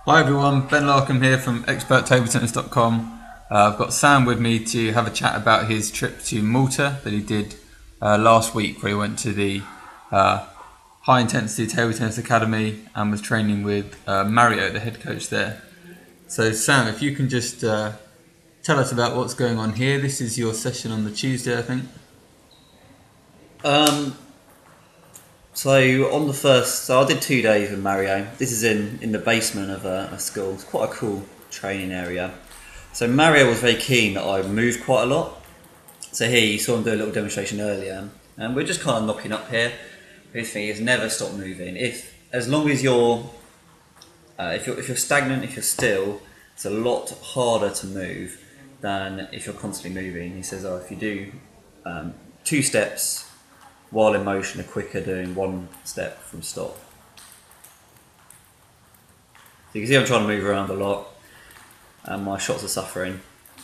Hi everyone, Ben Larkham here from experttabletennis.com. I've got Sam with me to have a chat about his trip to Malta that he did last week, where he went to the High Intensity Table Tennis Academy and was training with Mario, the head coach there. So Sam, if you can just tell us about what's going on here. This is your session on the Tuesday, I think. So on the first, I did 2 days with Mario. This is in the basement of a school. It's quite a cool training area. So Mario was very keen that I moved quite a lot. So here you saw him do a little demonstration earlier, and we're just kind of knocking up here. His thing is never stop moving. As long as if you're stagnant, if you're still, it's a lot harder to move than if you're constantly moving. He says, if you do 2 steps while in motion are quicker doing 1 step from stop. So you can see I'm trying to move around a lot and my shots are suffering.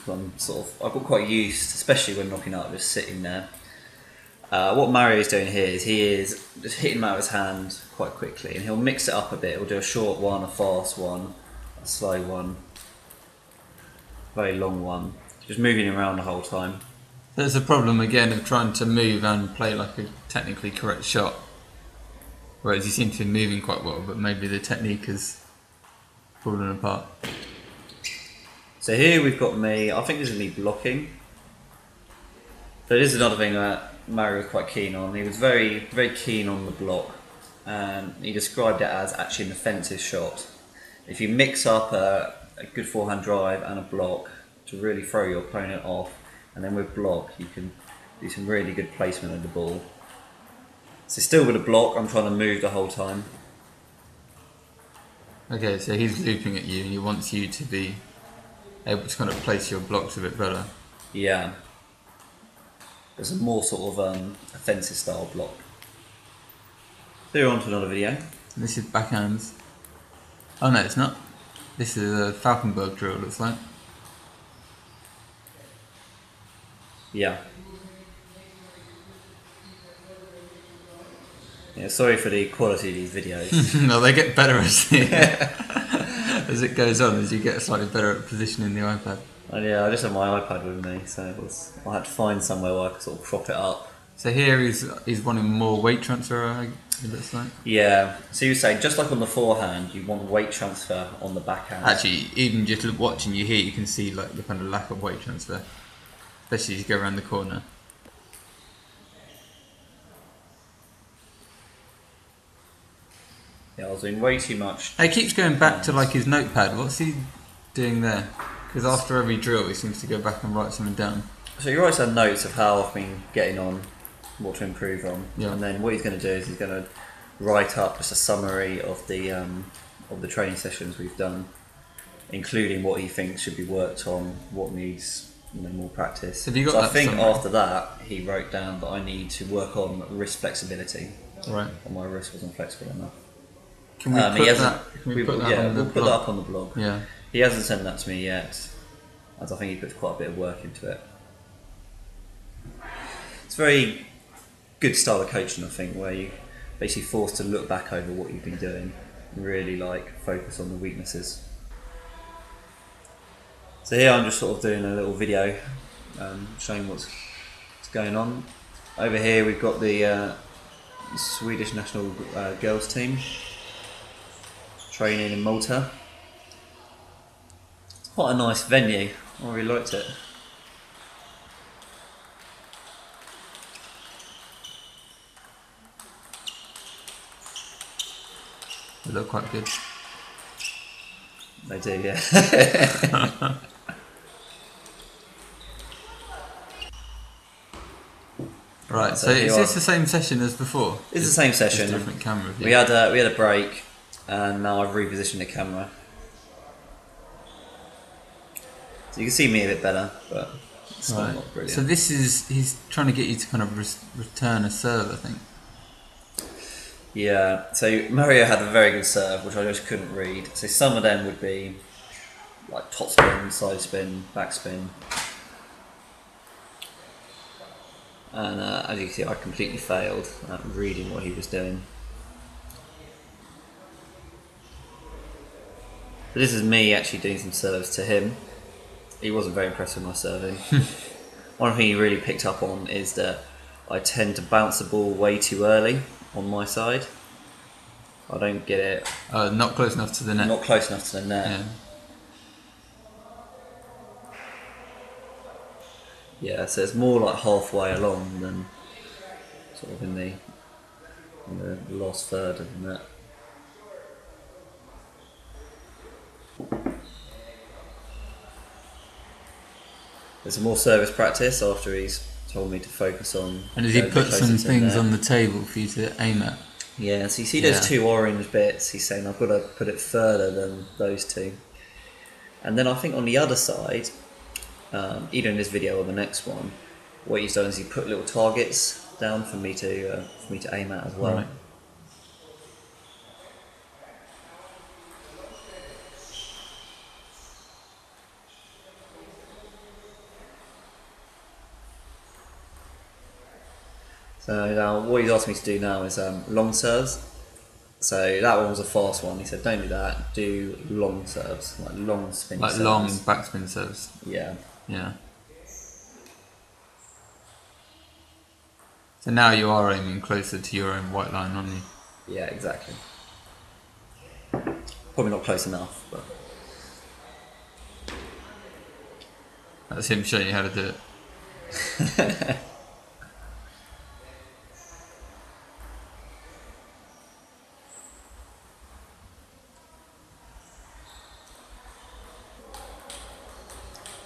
I've got quite used, especially when knocking up, just sitting there. What Mario is doing here is he is just hitting them out of his hand quite quickly, and he'll mix it up a bit. He'll do a short one, a fast one, a slow one, very long one, just moving around the whole time. There's a problem again of trying to move and play like a technically correct shot, whereas you seem to be moving quite well, but maybe the technique has fallen apart. So here we've got me, I think this is me blocking. So this is another thing that Mario was quite keen on. He was very, very keen on the block, and he described it as actually an offensive shot. If you mix up a good forehand drive and a block to really throw your opponent off, and then with block you can do some really good placement of the ball. So still with a block, I'm trying to move the whole time. Okay, so he's looping at you and he wants you to be able to kind of place your blocks a bit better. Yeah. There's a more sort of offensive style block. So you're on to another video. This is backhands. Oh no, it's not. This is a Falkenberg drill, looks like. Yeah. Yeah, sorry for the quality of these videos. No, they get better as it goes on, as you get slightly better at positioning the iPad. And yeah, I just had my iPad with me, so I had to find somewhere where I could sort of crop it up. So here he's wanting more weight transfer, it looks like. Yeah, so you were saying, just like on the forehand, you want weight transfer on the backhand. Actually, even just watching you here, you can see like the kind of lack of weight transfer, especially as you go around the corner. Yeah, I was doing way too much. He keeps going back to like his notepad. What's he doing there? Because after every drill, he seems to go back and write something down. So he writes down notes of how I've been getting on, what to improve on, yeah. And then what he's going to do is he's going to write up just a summary of the training sessions we've done, including what he thinks should be worked on, what needs more practice. Have you got so that I think summary? After that, he wrote down that I need to work on wrist flexibility. Right. And my wrist wasn't flexible enough. Can we put that on the we'll put that up on the blog. Yeah. He hasn't sent that to me yet, as I think he puts quite a bit of work into it. It's a very good style of coaching, I think, where you basically forced to look back over what you've been doing and really focus on the weaknesses. So here I'm just sort of doing a little video showing what's going on. Over here we've got the Swedish national girls team training in Malta. It's quite a nice venue. I really liked it. They look quite good. They do, yeah. Right, so is this the same session as before? It's the same session. Just different camera view. We had a break, and now I've repositioned the camera, so you can see me a bit better, but it's still not brilliant. So he's trying to get you to kind of return a serve, I think. Yeah. So Mario had a very good serve, which I just couldn't read. So some of them would be like top spin, side spin, back spin. And as you can see, I completely failed at reading what he was doing. But this is me actually doing some serves to him. He wasn't very impressed with my serving. One thing he really picked up on is that I tend to bounce the ball way too early on my side. I don't get it. Not close enough to the net. Not close enough to the net. Yeah. Yeah, so it's more like halfway along than sort of in the last third of the net. There's some more service practice after he's told me to focus on. And has he put some things on the table for you to aim at? Yeah, so you see those two orange bits, he's saying I've got to put it further than those two. And then I think on the other side, either in this video or the next one, what he's done is he put little targets down for me to aim at as well. Right. So now what he's asked me to do now is long serves. So that one was a fast one. He said, don't do that, do long serves, like long spin serves. Like long backspin serves. Yeah. Yeah. So now you are aiming closer to your own white line, aren't you? Yeah, exactly. Probably not close enough, but... That's him showing you how to do it.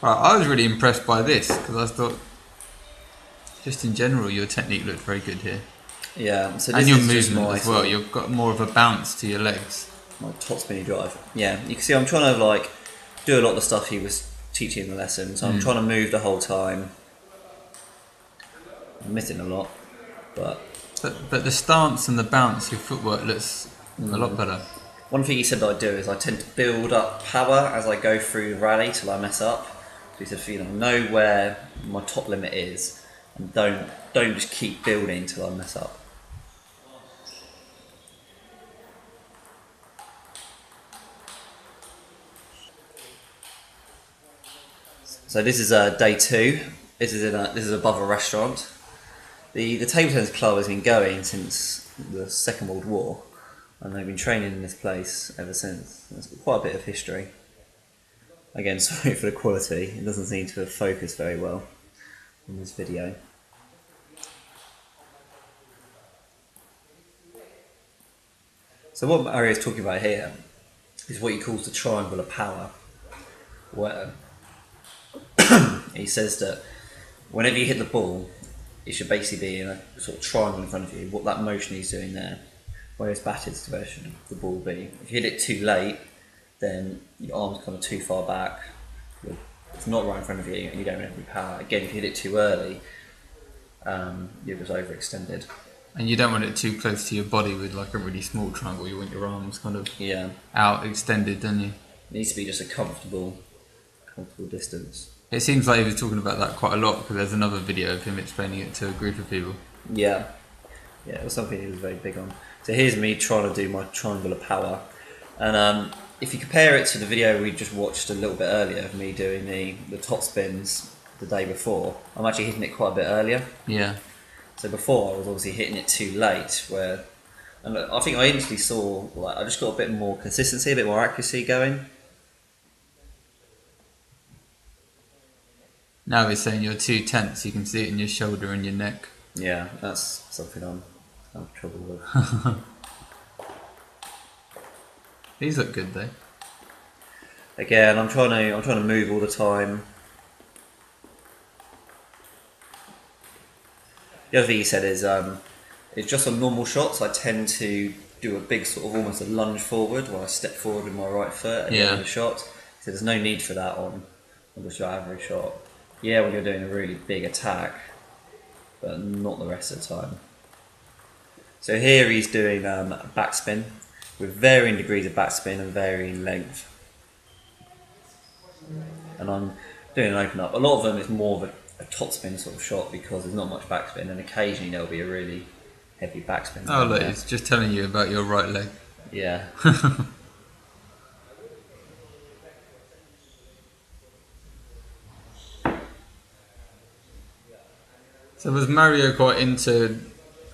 Right, I was really impressed by this because I thought, just in general, your technique looked very good here. Yeah, so this and your movement as well. You've got more of a bounce to your legs. My top spinny drive. Yeah, you can see I'm trying to like do a lot of the stuff he was teaching in the lesson. So I'm trying to move the whole time. I'm missing a lot, but the stance and the bounce, your footwork looks a lot better. One thing he said that I do is I tend to build up power as I go through the rally till I mess up. So he said, know where my top limit is, and don't just keep building till I mess up. So this is day 2. This is above a restaurant. The table tennis club has been going since the Second World War, and they've been training in this place ever since. There's quite a bit of history. Again, sorry for the quality. It doesn't seem to have focused very well in this video. So what Mario is talking about here is what he calls the triangle of power, where he says that whenever you hit the ball, it should basically be in a sort of triangle in front of you, what that motion he's doing there. Whereas batter's direction of the ball will be. If you hit it too late, then your arm's kind of too far back, it's not right in front of you, and you don't have any power. Again, if you hit it too early, you're just overextended. And you don't want it too close to your body with like a really small triangle. You want your arms kind of out extended, don't you? It needs to be just a comfortable distance. It seems like he was talking about that quite a lot because there's another video of him explaining it to a group of people. Yeah, it was something he was very big on. So here's me trying to do my triangle of power, and if you compare it to the video we just watched a little bit earlier of me doing the top spins the day before, I'm actually hitting it quite a bit earlier. Yeah. So before I was obviously hitting it too late, and I think I instantly saw like I just got a bit more consistency, a bit more accuracy going. Now he's saying you're too tense. You can see it in your shoulder and your neck. Yeah, that's something I'm having trouble with. These look good though. Again, I'm trying to move all the time. The other thing he said is it's just on normal shots I tend to do a big sort of almost a lunge forward where I step forward with my right foot at the end of the shot. He said there's no need for that on just your average shot. Yeah, when you're doing a really big attack, but not the rest of the time. So here he's doing backspin with varying degrees of backspin and varying length. And I'm doing an open up. A lot of them is more of a topspin sort of shot because there's not much backspin, and occasionally there'll be a really heavy backspin. Oh look, it's just telling you about your right leg. Yeah. So was Mario quite into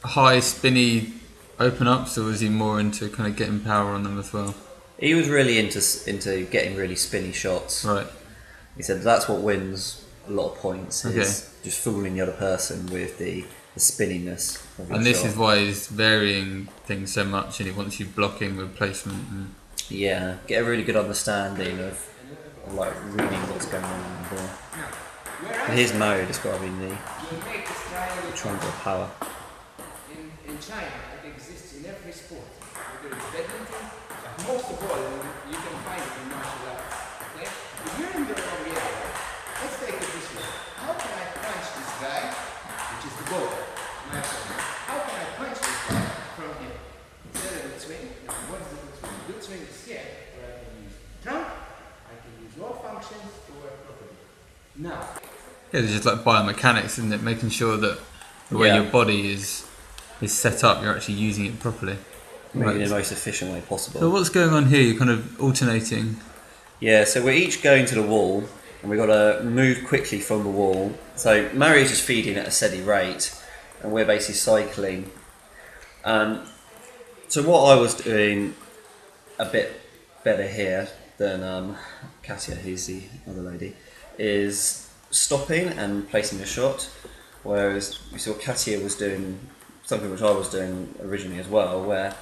high spinny open ups, or was he more into kind of getting power on them as well? He was really into getting really spinny shots. Right. He said that's what wins a lot of points, is Okay. just fooling the other person with the spinniness of your And this shot. is why he's varying things so much, and he wants you blocking with placement. And Yeah, get a really good understanding of like reading what's going on in the ball. And here's Mario describing the triangle of power. In China, it exists in every sport. Whether it's badminton, but most of all, you can find it in martial arts. Okay? If you're in the wrong area, let's take it this way. How can I punch this guy, which is the goal, my opponent? How can I punch this guy from him? Instead of the swing, what is the good swing? The good swing is here, where I can use trump, I can use all functions to work properly. Now, yeah, it's just like biomechanics, isn't it? Making sure that the way Yeah. your body is set up, you're actually using it properly. Maybe in the most efficient way possible. So what's going on here? You're kind of alternating. Yeah, so we're each going to the wall, and we've got to move quickly from the wall. So Mario's just feeding at a steady rate, and we're basically cycling. So what I was doing a bit better here than Katia, who's the other lady, is stopping and placing a shot, whereas we saw Katia was doing something which I was doing originally as well, where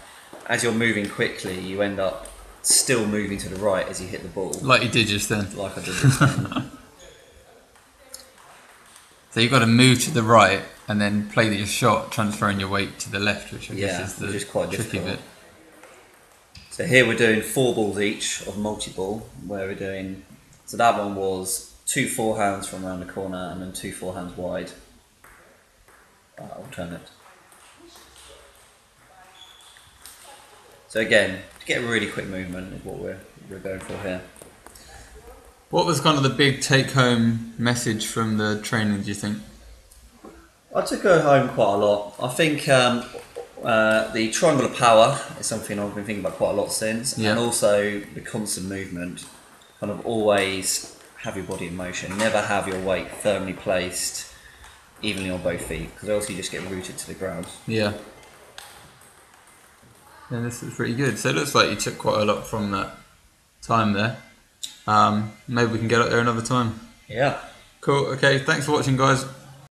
as you're moving quickly, you end up still moving to the right as you hit the ball. Like you did just then. Like I did this time. So you've got to move to the right and then play your shot, transferring your weight to the left, which I Yeah, guess is the which is quite tricky difficult. bit. So here we're doing 4 balls each of multi-ball, where we're doing, so that one was 2 forehands from around the corner and then 2 forehands wide. Alternate. So again, to get a really quick movement is what we're going for here. What was kind of the big take-home message from the training, do you think? I took her home quite a lot. I think the triangle of power is something I've been thinking about quite a lot since, Yeah. and also the constant movement. Kind of always have your body in motion. Never have your weight firmly placed evenly on both feet, because else you just get rooted to the ground. Yeah. Yeah, this is pretty good. So it looks like you took quite a lot from that time there. Maybe we can get up there another time. Yeah. Cool. Okay, thanks for watching, guys.